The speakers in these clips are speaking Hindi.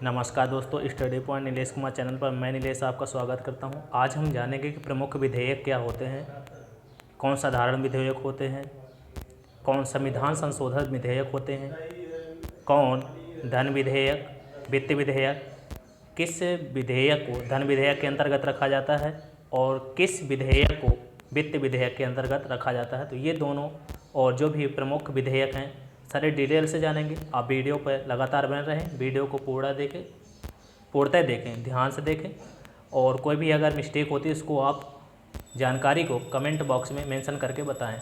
नमस्कार दोस्तों, study point Nilesh Kumar channel पर मैं नीलेश आपका स्वागत करता हूं। आज हम जानेंगे कि प्रमुख विधेयक क्या होते हैं, कौन साधारण विधेयक होते हैं, कौन संविधान संशोधन विधेयक होते हैं, कौन धन विधेयक, वित्त विधेयक, किस विधेयक को धन विधेयक के अंतर्गत रखा जाता है और किस विधेयक को वित्त विधेयक के अंतर्गत रखा जाता है। तो ये दोनों और जो भी प्रमुख विधेयक हैं सारे डिटेल से जानेंगे। आप वीडियो पर लगातार बने रहें, वीडियो को पूर्णतः देखें, ध्यान से देखें और कोई भी अगर मिस्टेक होती है उसको आप जानकारी को कमेंट बॉक्स में मेंशन करके बताएं।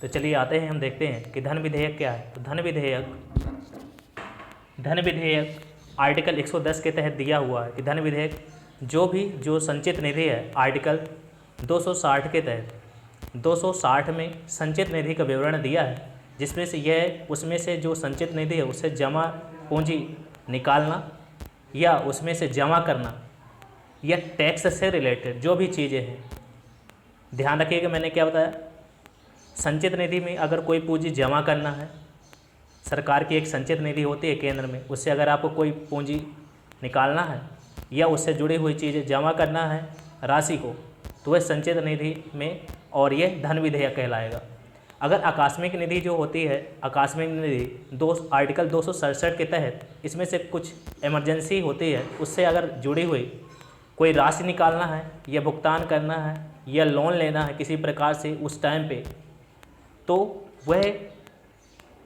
तो चलिए आते हैं, हम देखते हैं कि धन विधेयक क्या है। तो धन विधेयक आर्टिकल 110 के तहत दिया हुआ है कि धन विधेयक जो संचित निधि है, आर्टिकल 260 के तहत 260 में संचित निधि का विवरण दिया है, जिसमें से उसमें से जो संचित निधि है उससे जमा पूंजी निकालना या उसमें से जमा करना या टैक्स से रिलेटेड जो भी चीज़ें हैं। ध्यान रखिएगा मैंने क्या बताया। संचित निधि में अगर कोई पूंजी जमा करना है, सरकार की एक संचित निधि होती है केंद्र में, उससे अगर आपको कोई पूंजी निकालना है या उससे जुड़ी हुई चीज़ें जमा करना है राशि को, तो वह संचित निधि में और यह धन विधेयक कहलाएगा। अगर आकस्मिक निधि जो होती है, आकस्मिक निधि आर्टिकल 267 के तहत इसमें से कुछ इमरजेंसी होती है, उससे अगर जुड़ी हुई कोई राशि निकालना है या भुगतान करना है या लोन लेना है किसी प्रकार से उस टाइम पे, तो वह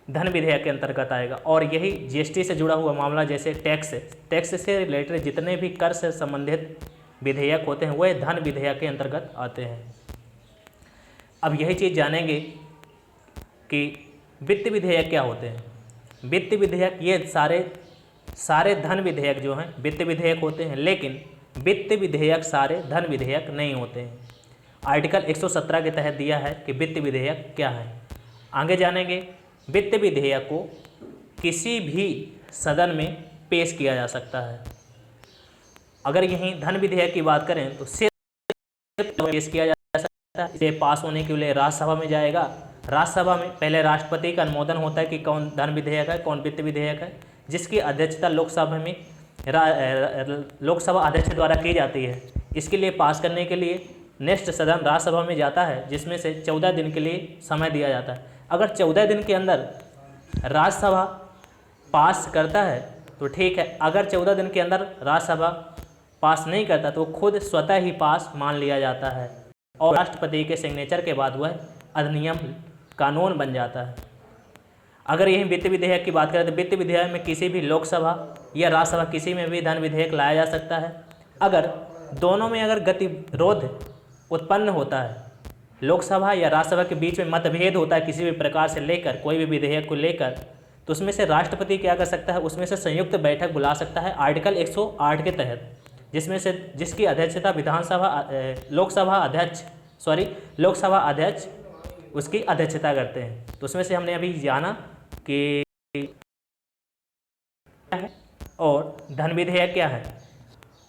धन विधेयक के अंतर्गत आएगा। और यही जीएसटी से जुड़ा हुआ मामला, जैसे टैक्स से रिलेटेड जितने भी कर से संबंधित विधेयक होते हैं वह धन विधेयक के अंतर्गत आते हैं। अब यही चीज़ जानेंगे कि वित्त विधेयक क्या होते हैं। वित्त विधेयक ये सारे धन विधेयक जो हैं वित्त विधेयक होते हैं, लेकिन वित्त विधेयक सारे धन विधेयक नहीं होते हैं। आर्टिकल 117 के तहत दिया है कि वित्त विधेयक क्या है। आगे जानेंगे। वित्त विधेयक को किसी भी सदन में पेश किया जा सकता है। अगर यहीं धन विधेयक की बात करें तो सिर्फ पेश किया जा सकता है। इसे पास होने के लिए राज्यसभा में जाएगा। राज्यसभा में पहले राष्ट्रपति का अनुमोदन होता है कि कौन धन विधेयक है, कौन वित्त विधेयक है, जिसकी अध्यक्षता लोकसभा अध्यक्ष द्वारा की जाती है। इसके लिए पास करने के लिए नेक्स्ट सदन राज्यसभा में जाता है, जिसमें से 14 दिन के लिए समय दिया जाता है। अगर 14 दिन के अंदर राज्यसभा पास करता है तो ठीक है, अगर 14 दिन के अंदर राज्यसभा पास नहीं करता तो खुद स्वतः ही पास मान लिया जाता है और राष्ट्रपति के सिग्नेचर के बाद वह अधिनियम कानून बन जाता है। अगर यही वित्त विधेयक की बात करें तो वित्त विधेयक में किसी भी लोकसभा या राज्यसभा किसी में भी धन विधेयक लाया जा सकता है। अगर दोनों में अगर गतिरोध उत्पन्न होता है, लोकसभा या राज्यसभा के बीच में मतभेद होता है किसी भी प्रकार से लेकर कोई भी विधेयक को लेकर, तो उसमें से राष्ट्रपति क्या कर सकता है, उसमें से संयुक्त बैठक बुला सकता है आर्टिकल 108 के तहत, जिसकी अध्यक्षता लोकसभा अध्यक्ष उसकी अध्यक्षता करते हैं। तो उसमें से हमने अभी जाना कि क्या है और धन विधेयक क्या है।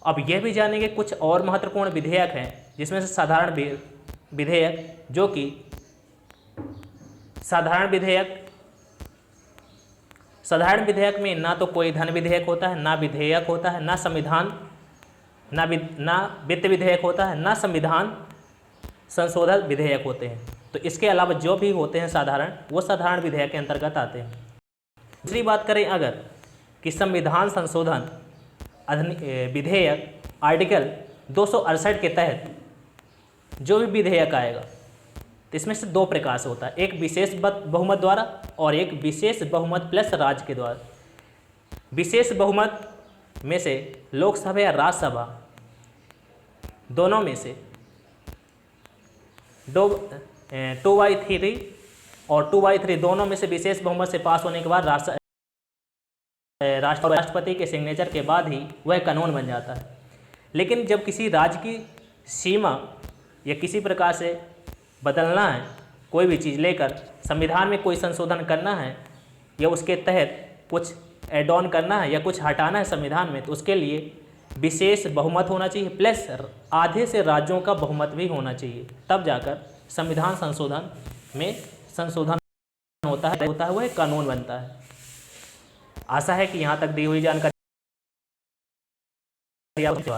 अब यह भी जानेंगे कुछ और महत्वपूर्ण विधेयक हैं, जिसमें से साधारण विधेयक, जो कि साधारण विधेयक में ना तो कोई धन विधेयक होता है, ना विधेयक होता है, ना वित्त विधेयक होता है, ना संविधान संशोधन विधेयक होते हैं। तो इसके अलावा जो भी होते हैं साधारण, वो साधारण विधेयक के अंतर्गत आते हैं। दूसरी बात करें अगर कि संविधान संशोधन विधेयक आर्टिकल 268 के तहत जो भी विधेयक आएगा तो इसमें से दो प्रकार से होता है, एक विशेष बहुमत द्वारा और एक विशेष बहुमत प्लस राज्य के द्वारा। विशेष बहुमत में से लोकसभा या राज्यसभा दोनों में से 2/3 और 2/3 दोनों में से विशेष बहुमत से पास होने के बाद राष्ट्रपति के सिग्नेचर के बाद ही वह कानून बन जाता है। लेकिन जब किसी राज्य की सीमा या किसी प्रकार से बदलना है, कोई भी चीज़ लेकर संविधान में कोई संशोधन करना है या उसके तहत कुछ ऐड ऑन करना है या कुछ हटाना है संविधान में, तो उसके लिए विशेष बहुमत होना चाहिए प्लस आधे से राज्यों का बहुमत भी होना चाहिए, तब जाकर संविधान संशोधन में संशोधन होता है वह कानून बनता है। आशा है कि यहाँ तक दी हुई जानकारी धन्यवाद।